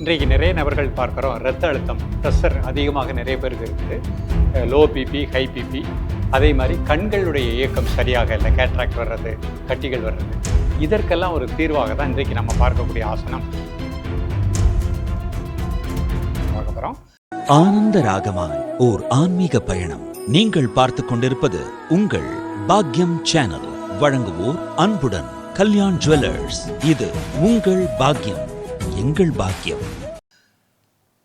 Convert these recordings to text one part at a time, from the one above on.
இன்றைக்கு நிறைய நபர்கள் பார்க்குறோம், ரத்த அழுத்தம் ப்ரெஷர் அதிகமாக நிறைய பேருக்கு இருக்குது. லோ பிபி, ஹை பிபி, அதே மாதிரி கண்களுடைய இயக்கம் சரியாக இல்லை, கேட்ராக்ட் வர்றது, கட்டிகள் வர்றது. இதற்கெல்லாம் ஒரு தீர்வாக தான் இன்றைக்கு நம்ம பார்க்கக்கூடிய ஆசனம் பார்க்க போகிறோம். ஆனந்த ராகமாய் ஓர் ஆன்மீக பயணம். நீங்கள் பார்த்து கொண்டிருப்பது உங்கள் பாக்யம் சேனல். வழங்குவோர் அன்புடன் கல்யாண் ஜுவல்லர்ஸ். இது உங்கள் பாக்யம், எங்கள் பாக்கியம்.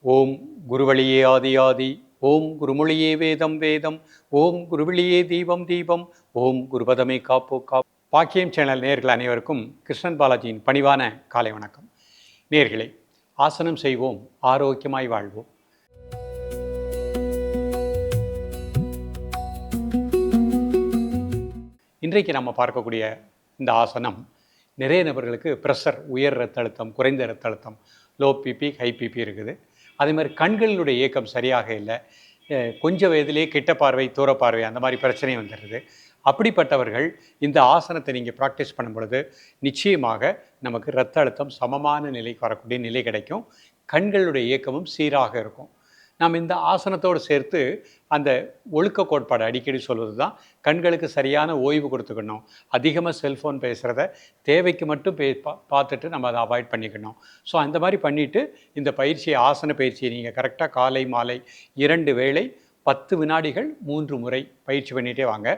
ஓம் குருவழியே ஆதி ஆதி, ஓம் குருமொழியே வேதம் வேதம், ஓம் குருவழியே தீபம் தீபம், ஓம் குருபதமே காப்போ காப்பு. பாக்கியம் சேனல் நேயர்கள் அனைவருக்கும் கிருஷ்ணன் பாலாஜியின் பணிவான காலை வணக்கம். நேயர்களே, ஆசனம் செய்வோம், ஆரோக்கியமாய் வாழ்வோம். இன்றைக்கு நம்ம பார்க்கக்கூடிய இந்த ஆசனம் நிறைய நபர்களுக்கு ப்ரெஷர், உயர் ரத்த அழுத்தம், குறைந்த ரத்த அழுத்தம், லோ பிபி, ஹை பிபி இருக்குது. அதே மாதிரி கண்களுடைய இயக்கம் சரியாக இல்லை, கொஞ்சம் வயதிலேயே கிட்ட பார்வை, தூர பார்வை, அந்த மாதிரி பிரச்சனை வந்துடுது. அப்படிப்பட்டவர்கள் இந்த ஆசனத்தை நீங்கள் ப்ராக்டிஸ் பண்ணும் பொழுது நிச்சயமாக நமக்கு இரத்த அழுத்தம் சமமான நிலைக்கு வரக்கூடிய நிலை கிடைக்கும். கண்களுடைய இயக்கமும் சீராக இருக்கும். நாம் இந்த ஆசனத்தோடு சேர்த்து அந்த ஒழுக்க கோட்பாடு அடிக்கடி சொல்வது தான், கண்களுக்கு சரியான ஓய்வு கொடுத்துக்கணும். அதிகமாக செல்ஃபோன் பேசுகிறத தேவைக்கு மட்டும் பார்த்துட்டு நம்ம அதை அவாய்ட் பண்ணிக்கணும். ஸோ அந்த மாதிரி பண்ணிவிட்டு இந்த பயிற்சியை, ஆசன பயிற்சியை நீங்கள் கரெக்டாக காலை மாலை 2 வேளை 10 வினாடிகள் 3 முறை பயிற்சி பண்ணிகிட்டே வாங்க.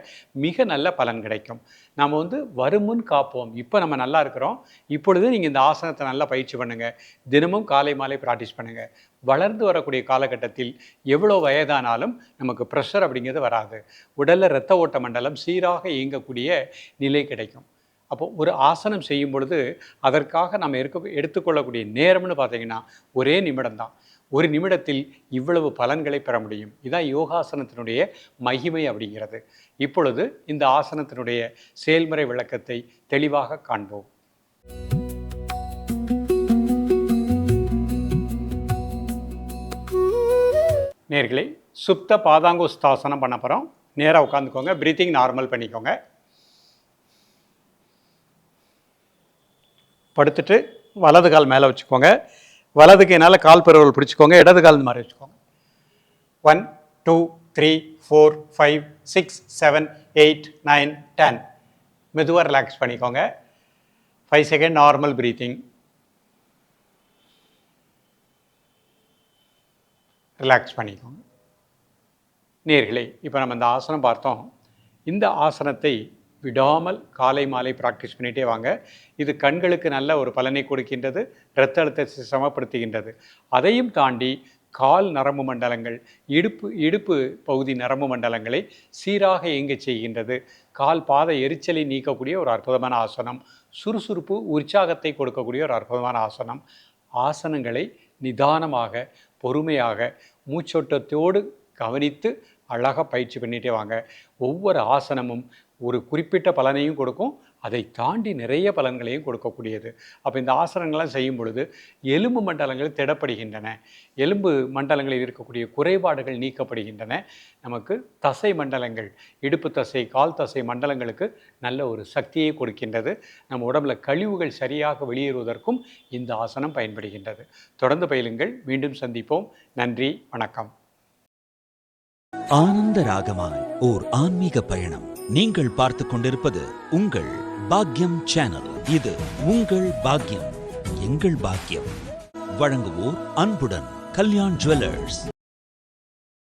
மிக நல்ல பலன் கிடைக்கும். நாம் வருமுன் காப்போம். இப்போ நம்ம நல்லா இருக்கிறோம், இப்பொழுது நீங்கள் இந்த ஆசனத்தை நல்லா பயிற்சி பண்ணுங்கள். தினமும் காலை மாலை ப்ராக்டிஸ் பண்ணுங்கள். வளர்ந்து வரக்கூடிய காலகட்டத்தில் எவ்வளோ வயதானாலும் நமக்கு ப்ரெஷர் அப்படிங்கிறது வராது. உடலில் இரத்த ஓட்ட மண்டலம் சீராக இயங்கக்கூடிய நிலை கிடைக்கும். அப்போது ஒரு ஆசனம் செய்யும் பொழுது அதற்காக நம்ம எடுத்துக்கொள்ளக்கூடிய நேரம்னு பார்த்தீங்கன்னா ஒரே நிமிடம் தான். ஒரு நிமிடத்தில் இவ்வளவு பலன்களை பெற முடியும். இதான் யோகாசனத்தினுடைய மகிமை அப்படிங்கிறது. இப்பொழுது இந்த ஆசனத்தினுடைய செயல்முறை விளக்கத்தை தெளிவாக காண்போம். நேர்களே, சுப்த பாதாங்குஸ்தாசனம் பண்ண போகிறோம். நேராக உட்காந்துக்கோங்க. பிரீத்திங் நார்மல் பண்ணிக்கோங்க. படுத்துட்டு வலது கால் மேலே வச்சுக்கோங்க. வலதுக்கு என்னால் கால் பெருவல் பிடிச்சிக்கோங்க. இடது கால் இந்த மாதிரி வச்சுக்கோங்க. 1 2 3 4 5 6 7 8 9 10. மெதுவாக ரிலாக்ஸ் பண்ணிக்கோங்க. 5 செகண்ட் நார்மல் பிரீத்திங். ரிலாக்ஸ் பண்ணிக்கோங்க. நேர்களே, இப்போ நம்ம இந்த ஆசனம் பார்த்தோம். இந்த ஆசனத்தை விடாமல் காலை மாலை ப்ராக்டிஸ் பண்ணிகிட்டே வாங்க. இது கண்களுக்கு நல்ல ஒரு பலனை கொடுக்கின்றது, இரத்த அழுத்தத்தை சமப்படுத்துகின்றது. அதையும் தாண்டி கால் நரம்பு மண்டலங்கள், இடுப்பு பகுதி நரம்பு மண்டலங்களை சீராக இயங்க செய்கின்றது. கால் பாத எரிச்சலை நீக்கக்கூடிய ஒரு அற்புதமான ஆசனம். சுறுசுறுப்பு, உற்சாகத்தை கொடுக்கக்கூடிய ஒரு அற்புதமான ஆசனம். ஆசனங்களை நிதானமாக, பொறுமையாக, மூச்சோட்டத்தோடு கவனித்து அழகாக பயிற்சி பண்ணிகிட்டே வாங்க. ஒவ்வொரு ஆசனமும் ஒரு குறிப்பிட்ட பலனையும் கொடுக்கும், அதை தாண்டி நிறைய பலன்களையும் கொடுக்கக்கூடியது. அப்போ இந்த ஆசனங்கள்லாம் செய்யும் பொழுது எலும்பு மண்டலங்கள் திடப்படுகின்றன. எலும்பு மண்டலங்களில் இருக்கக்கூடிய குறைபாடுகள் நீக்கப்படுகின்றன. நமக்கு தசை மண்டலங்கள், இடுப்பு தசை, கால் தசை மண்டலங்களுக்கு நல்ல ஒரு சக்தியை கொடுக்கின்றது. நம்ம உடம்புல கழிவுகள் சரியாக வெளியேறுவதற்கும் இந்த ஆசனம் பயன்படுகின்றது. தொடர்ந்து பயிலுங்கள். மீண்டும் சந்திப்போம். நன்றி, வணக்கம். ஆனந்த ராகமாய் ஓர் ஆன்மீக பயணம். நீங்கள் பார்த்து கொண்டிருப்பது உங்கள் பாக்யம் சேனல். இது உங்கள் பாக்யம், எங்கள் பாக்கியம். வழங்குவோர் அன்புடன் கல்யாண் ஜுவல்லர்ஸ்.